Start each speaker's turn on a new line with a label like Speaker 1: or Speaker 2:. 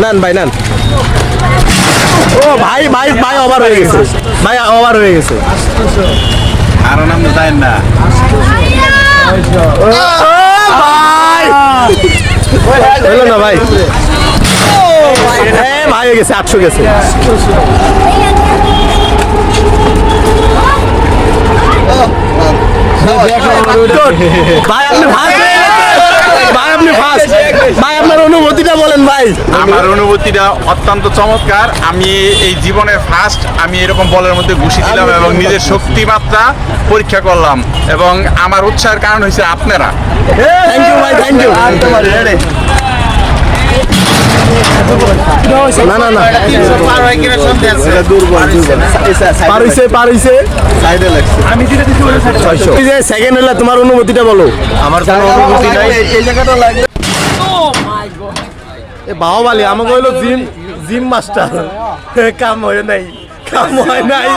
Speaker 1: নেন ভাই নেন। ও ভাই ভাই ভাই ওভার হয়ে গেছে, ভাই ওভার হয়ে গেছে।
Speaker 2: আরো নাম তো তাই না।
Speaker 1: ও ভাই হলো না ভাই। ভাই হয়ে গেছে, 800 গেছে। ভাই আপনি ফার্স্ট, ভাই আপনি ফার্স্ট, ভাই আপনার অনুভূতিটা বলেন ভাই।
Speaker 2: আমার অনুভূতিটা অত্যন্ত চমৎকার। আমি এই জীবনের ফার্স্ট আমি এরকম বলের মধ্যে ঘুষি দিলাম এবং নিজের শক্তিমাত্রা পরীক্ষা করলাম এবং আমার উৎসাহের কারণ হয়েছে আপনারা।
Speaker 1: থ্যাংক ইউ ভাই, থ্যাংক ইউ। না না না, পারইছে পারইছে। এই যে সেকেন্ড হলো, তোমার অনুভূতিটা বলো।
Speaker 3: আমার কোনো অনুভূতি নাই।
Speaker 1: এই জায়গাটা লাগবে। এ বাহুবলী আমাকে হইলো জিম জিম মাস্টার, কাম হয় নাই, কাম হয় নাই।